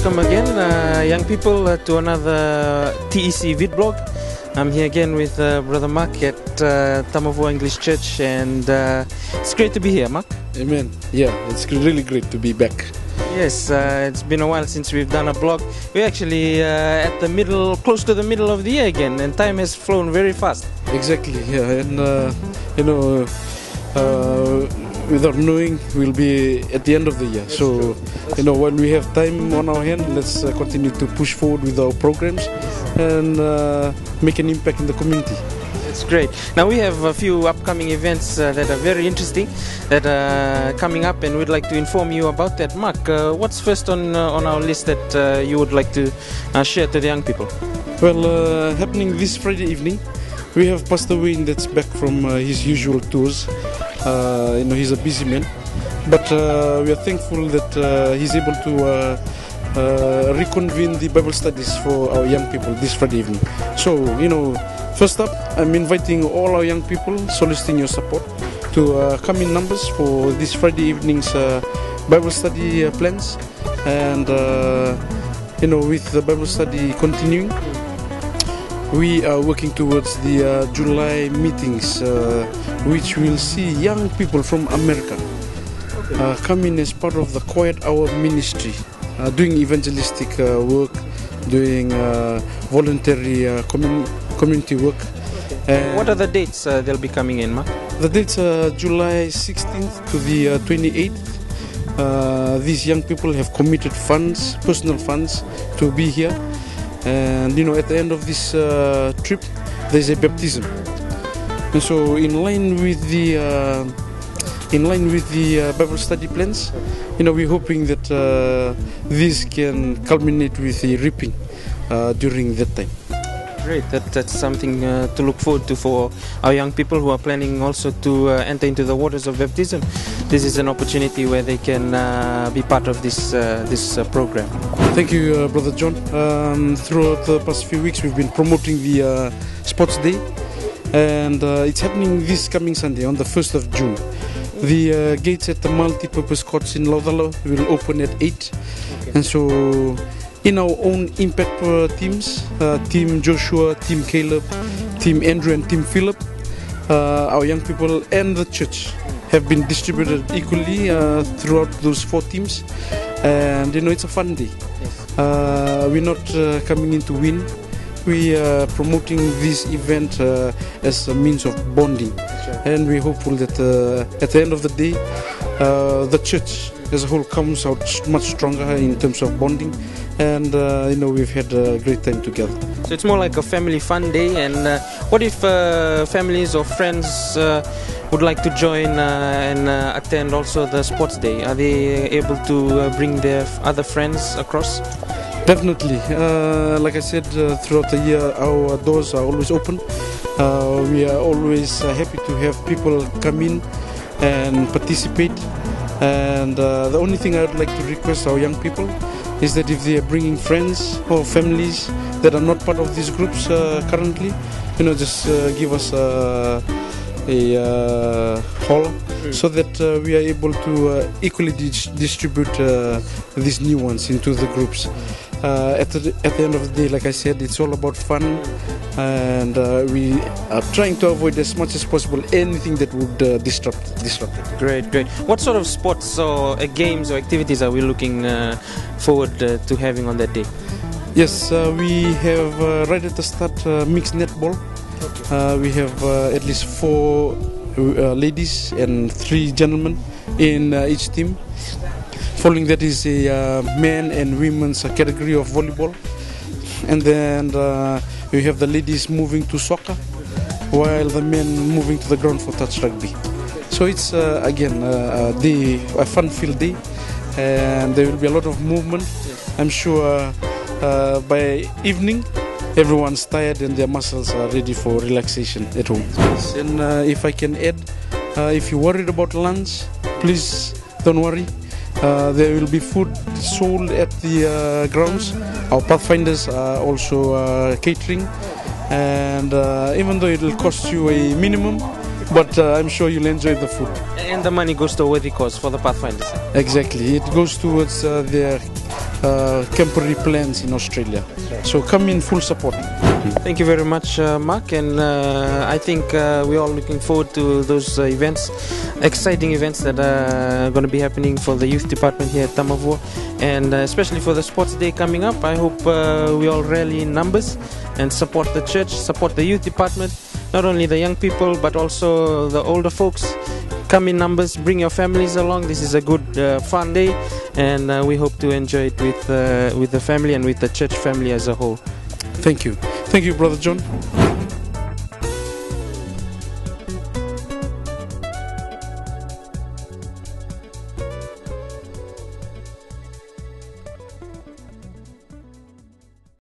welcome again, young people, to another TEC VidBlog. I'm here again with Brother Mark at Tamavua English Church, and it's great to be here, Mark. Amen. Yeah, it's really great to be back. Yes, it's been a while since we've done a blog. We're actually at the middle, close to the middle of the year again, and time has flown very fast. Exactly, yeah, and without knowing, we'll be at the end of the year. That's so, true. When we have time on our hand, let's continue to push forward with our programs and make an impact in the community. That's great. Now we have a few upcoming events that are very interesting that are coming up, and we'd like to inform you about that. Mark, what's first on our list that you would like to share to the young people? Well, happening this Friday evening, we have Pastor Wayne that's back from his usual tours. He's a busy man, but we are thankful that he's able to reconvene the Bible studies for our young people this Friday evening. So, first up, I'm inviting all our young people, soliciting your support to come in numbers for this Friday evening's Bible study plans. And, with the Bible study continuing, we are working towards the July meetings, which will see young people from America come in as part of the Quiet Hour ministry, doing evangelistic work, doing voluntary community work. What are the dates they'll be coming in, Mark? The dates are July 16th to the 28th. These young people have committed funds, personal funds, to be here. And at the end of this trip, there's a baptism. And so, in line with the Bible study plans, we're hoping that this can culminate with a reaping during that time. Great, that's something to look forward to for our young people who are planning also to enter into the waters of baptism. This is an opportunity where they can be part of this program. Thank you, Brother John. Throughout the past few weeks, we've been promoting the Sports Day, and it's happening this coming Sunday on the 1st of June. The gates at the multi-purpose courts in Laudala will open at 8, and so in our own impact teams, Team Joshua, Team Caleb, Team Andrew and Team Philip, our young people and the church have been distributed equally throughout those 4 teams, and it's a fun day. We're not coming in to win. We are promoting this event as a means of bonding, and we're hopeful that at the end of the day, the church as a whole comes out much stronger in terms of bonding, and we've had a great time together. So it's more like a family fun day. And what if families or friends would like to join and attend also the sports day? Are they able to bring their other friends across? Definitely. Like I said, throughout the year, our doors are always open. We are always happy to have people come in and participate. And the only thing I would like to request our young people is that if they are bringing friends or families that are not part of these groups currently, just give us a holler so that we are able to equally distribute these new ones into the groups. At the end of the day, like I said, it's all about fun, and we are trying to avoid as much as possible anything that would disrupt it. Great. What sort of sports or games or activities are we looking forward to having on that day? Yes, we have right at the start mixed netball. We have at least 4 ladies and 3 gentlemen in each team. Following that is a men and women's category of volleyball, and then we have the ladies moving to soccer, while the men moving to the ground for touch rugby. So it's again a fun-filled day, and there will be a lot of movement. I'm sure by evening everyone's tired and their muscles are ready for relaxation at home. And if I can add, if you're worried about lunch, please don't worry. There will be food sold at the grounds. Our Pathfinders are also catering, and even though it will cost you a minimum, but I'm sure you'll enjoy the food. And the money goes to a worthy cause for the Pathfinders. Exactly, it goes towards their temporary plans in Australia. So come in full support. Thank you very much, Mark, and I think we're all looking forward to those events, exciting events that are going to be happening for the youth department here at Tamavua, and especially for the sports day coming up. I hope we all rally in numbers and support the church, support the youth department, not only the young people but also the older folks. Come in numbers, bring your families along. This is a good fun day, and we hope to enjoy it with the family and with the church family as a whole. Thank you, Brother John.